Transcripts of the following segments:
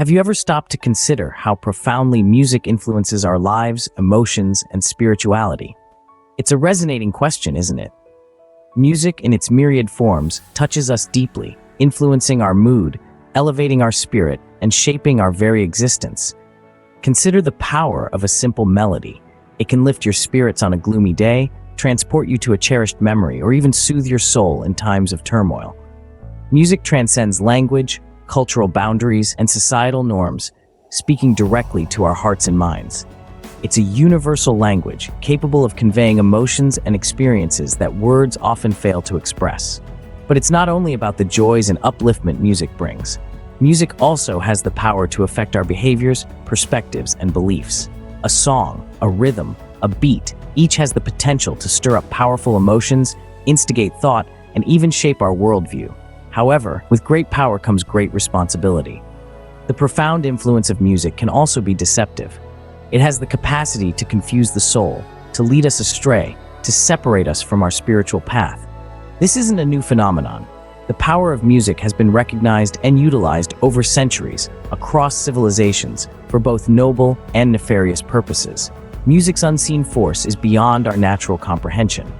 Have you ever stopped to consider how profoundly music influences our lives, emotions, and spirituality? It's a resonating question, isn't it? Music in its myriad forms touches us deeply, influencing our mood, elevating our spirit, and shaping our very existence. Consider the power of a simple melody. It can lift your spirits on a gloomy day, transport you to a cherished memory, or even soothe your soul in times of turmoil. Music transcends language, cultural boundaries, and societal norms, speaking directly to our hearts and minds. It's a universal language capable of conveying emotions and experiences that words often fail to express. But it's not only about the joys and upliftment music brings. Music also has the power to affect our behaviors, perspectives, and beliefs. A song, a rhythm, a beat, each has the potential to stir up powerful emotions, instigate thought, and even shape our worldview. However, with great power comes great responsibility. The profound influence of music can also be deceptive. It has the capacity to confuse the soul, to lead us astray, to separate us from our spiritual path. This isn't a new phenomenon. The power of music has been recognized and utilized over centuries across civilizations for both noble and nefarious purposes. Music's unseen force is beyond our natural comprehension.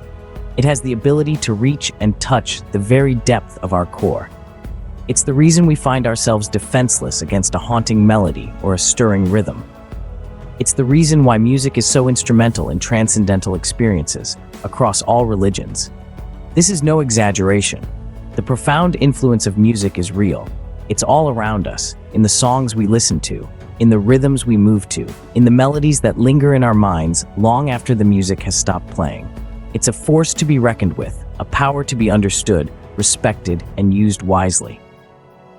It has the ability to reach and touch the very depth of our core. It's the reason we find ourselves defenseless against a haunting melody or a stirring rhythm. It's the reason why music is so instrumental in transcendental experiences across all religions. This is no exaggeration. The profound influence of music is real. It's all around us, in the songs we listen to, in the rhythms we move to, in the melodies that linger in our minds long after the music has stopped playing. It's a force to be reckoned with, a power to be understood, respected, and used wisely.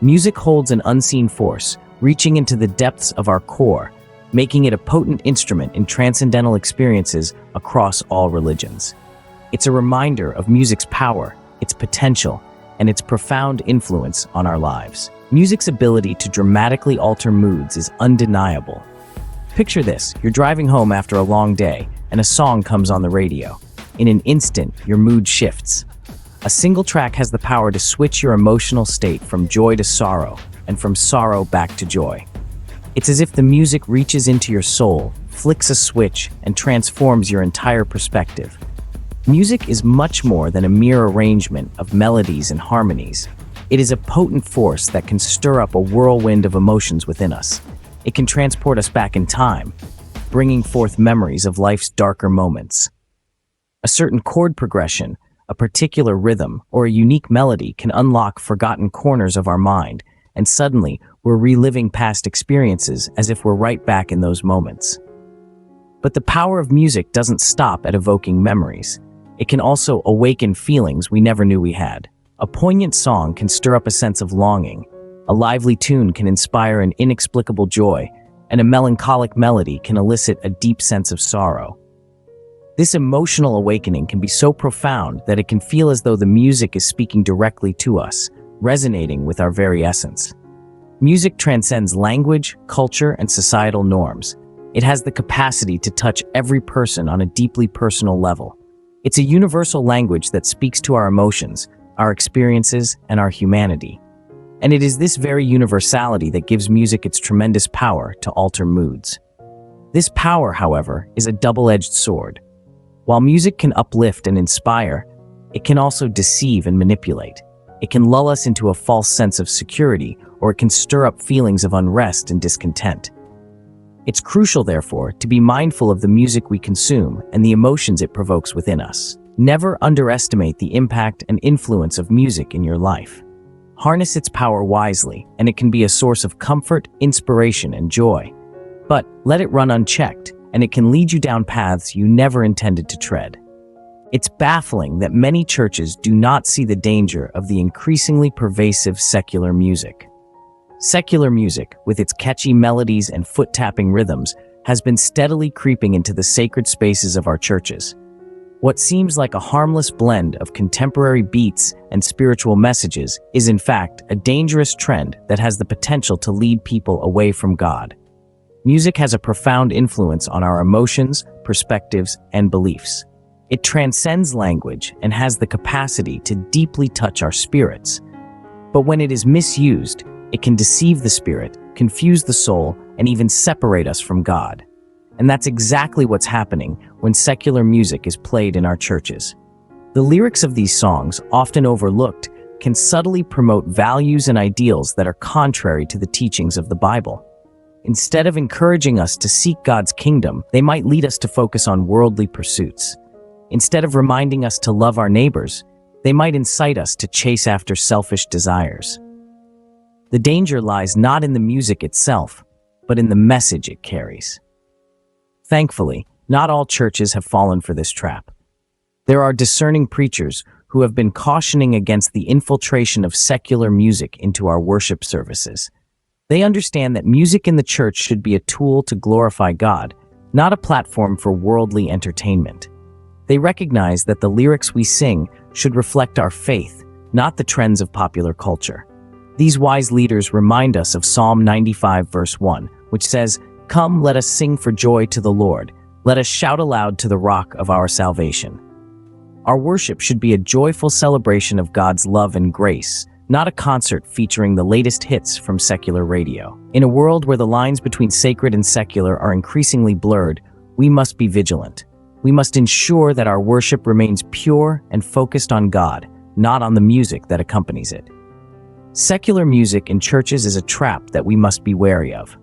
Music holds an unseen force, reaching into the depths of our core, making it a potent instrument in transcendental experiences across all religions. It's a reminder of music's power, its potential, and its profound influence on our lives. Music's ability to dramatically alter moods is undeniable. Picture this: you're driving home after a long day, and a song comes on the radio. In an instant, your mood shifts. A single track has the power to switch your emotional state from joy to sorrow, and from sorrow back to joy. It's as if the music reaches into your soul, flicks a switch, and transforms your entire perspective. Music is much more than a mere arrangement of melodies and harmonies. It is a potent force that can stir up a whirlwind of emotions within us. It can transport us back in time, bringing forth memories of life's darker moments. A certain chord progression, a particular rhythm, or a unique melody can unlock forgotten corners of our mind, and suddenly we're reliving past experiences as if we're right back in those moments. But the power of music doesn't stop at evoking memories. It can also awaken feelings we never knew we had. A poignant song can stir up a sense of longing. A lively tune can inspire an inexplicable joy, and a melancholic melody can elicit a deep sense of sorrow. This emotional awakening can be so profound that it can feel as though the music is speaking directly to us, resonating with our very essence. Music transcends language, culture, and societal norms. It has the capacity to touch every person on a deeply personal level. It's a universal language that speaks to our emotions, our experiences, and our humanity. And it is this very universality that gives music its tremendous power to alter moods. This power, however, is a double-edged sword. While music can uplift and inspire, it can also deceive and manipulate. It can lull us into a false sense of security, or it can stir up feelings of unrest and discontent. It's crucial, therefore, to be mindful of the music we consume and the emotions it provokes within us. Never underestimate the impact and influence of music in your life. Harness its power wisely, and it can be a source of comfort, inspiration, and joy. But let it run unchecked, and it can lead you down paths you never intended to tread. It's baffling that many churches do not see the danger of the increasingly pervasive secular music. Secular music, with its catchy melodies and foot-tapping rhythms, has been steadily creeping into the sacred spaces of our churches. What seems like a harmless blend of contemporary beats and spiritual messages is in fact a dangerous trend that has the potential to lead people away from God. Music has a profound influence on our emotions, perspectives, and beliefs. It transcends language and has the capacity to deeply touch our spirits. But when it is misused, it can deceive the spirit, confuse the soul, and even separate us from God. And that's exactly what's happening when secular music is played in our churches. The lyrics of these songs, often overlooked, can subtly promote values and ideals that are contrary to the teachings of the Bible. Instead of encouraging us to seek God's kingdom, they might lead us to focus on worldly pursuits. Instead of reminding us to love our neighbors, they might incite us to chase after selfish desires. The danger lies not in the music itself, but in the message it carries. Thankfully, not all churches have fallen for this trap. There are discerning preachers who have been cautioning against the infiltration of secular music into our worship services. They understand that music in the church should be a tool to glorify God, not a platform for worldly entertainment. They recognize that the lyrics we sing should reflect our faith, not the trends of popular culture. These wise leaders remind us of Psalm 95 verse 1, which says, "Come, let us sing for joy to the Lord. Let us shout aloud to the rock of our salvation." Our worship should be a joyful celebration of God's love and grace, not a concert featuring the latest hits from secular radio. In a world where the lines between sacred and secular are increasingly blurred, we must be vigilant. We must ensure that our worship remains pure and focused on God, not on the music that accompanies it. Secular music in churches is a trap that we must be wary of.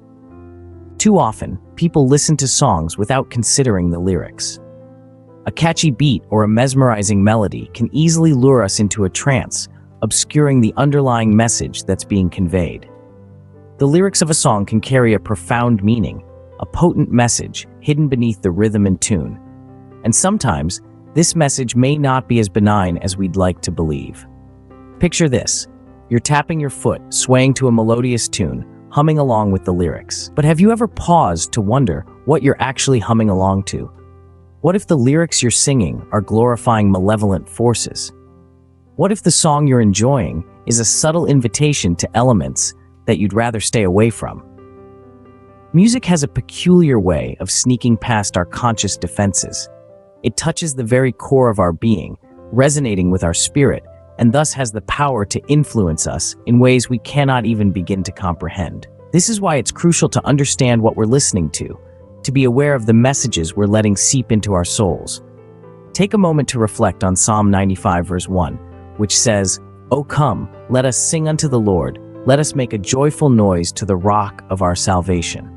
Too often, people listen to songs without considering the lyrics. A catchy beat or a mesmerizing melody can easily lure us into a trance, obscuring the underlying message that's being conveyed. The lyrics of a song can carry a profound meaning, a potent message hidden beneath the rhythm and tune. And sometimes, this message may not be as benign as we'd like to believe. Picture this. You're tapping your foot, swaying to a melodious tune, humming along with the lyrics. But have you ever paused to wonder what you're actually humming along to? What if the lyrics you're singing are glorifying malevolent forces? What if the song you're enjoying is a subtle invitation to elements that you'd rather stay away from? Music has a peculiar way of sneaking past our conscious defenses. It touches the very core of our being, resonating with our spirit, and thus has the power to influence us in ways we cannot even begin to comprehend. This is why it's crucial to understand what we're listening to be aware of the messages we're letting seep into our souls. Take a moment to reflect on Psalm 95 verse 1, which says, "O come, let us sing unto the Lord, let us make a joyful noise to the rock of our salvation."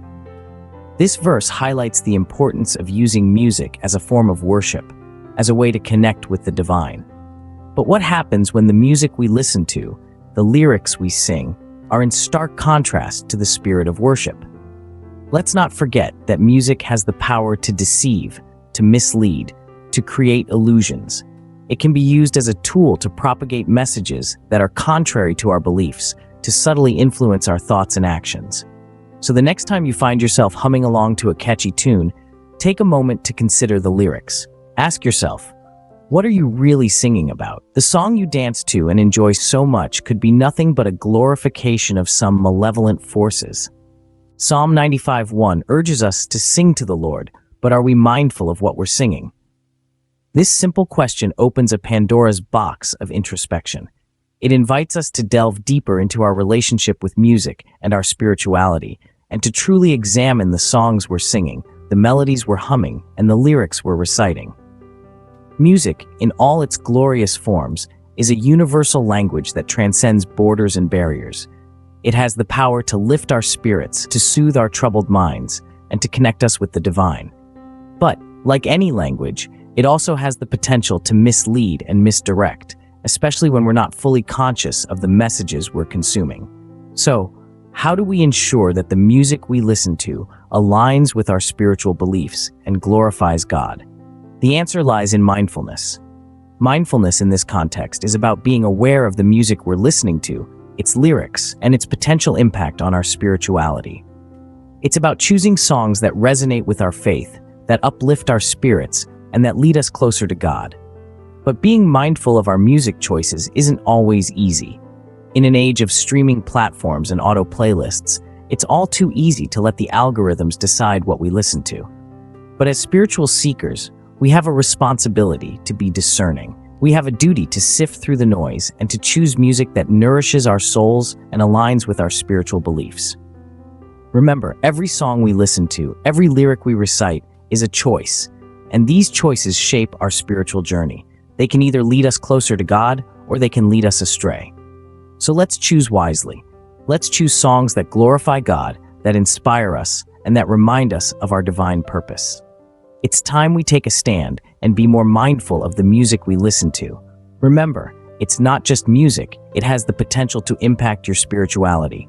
This verse highlights the importance of using music as a form of worship, as a way to connect with the divine. But what happens when the music we listen to, the lyrics we sing, are in stark contrast to the spirit of worship? Let's not forget that music has the power to deceive, to mislead, to create illusions. It can be used as a tool to propagate messages that are contrary to our beliefs, to subtly influence our thoughts and actions. So the next time you find yourself humming along to a catchy tune, take a moment to consider the lyrics. Ask yourself, what are you really singing about? The song you dance to and enjoy so much could be nothing but a glorification of some malevolent forces. Psalm 95:1 urges us to sing to the Lord, but are we mindful of what we're singing? This simple question opens a Pandora's box of introspection. It invites us to delve deeper into our relationship with music and our spirituality, and to truly examine the songs we're singing, the melodies we're humming, and the lyrics we're reciting. Music, in all its glorious forms, is a universal language that transcends borders and barriers. It has the power to lift our spirits, to soothe our troubled minds, and to connect us with the divine. But, like any language, it also has the potential to mislead and misdirect, especially when we're not fully conscious of the messages we're consuming. So, how do we ensure that the music we listen to aligns with our spiritual beliefs and glorifies God? The answer lies in mindfulness. Mindfulness in this context is about being aware of the music we're listening to, its lyrics, and its potential impact on our spirituality. It's about choosing songs that resonate with our faith, that uplift our spirits, and that lead us closer to God. But being mindful of our music choices isn't always easy. In an age of streaming platforms and auto playlists, it's all too easy to let the algorithms decide what we listen to. But as spiritual seekers, we have a responsibility to be discerning. We have a duty to sift through the noise and to choose music that nourishes our souls and aligns with our spiritual beliefs. Remember, every song we listen to, every lyric we recite is a choice, and these choices shape our spiritual journey. They can either lead us closer to God or they can lead us astray. So let's choose wisely. Let's choose songs that glorify God, that inspire us, and that remind us of our divine purpose. It's time we take a stand and be more mindful of the music we listen to. Remember, it's not just music, it has the potential to impact your spirituality.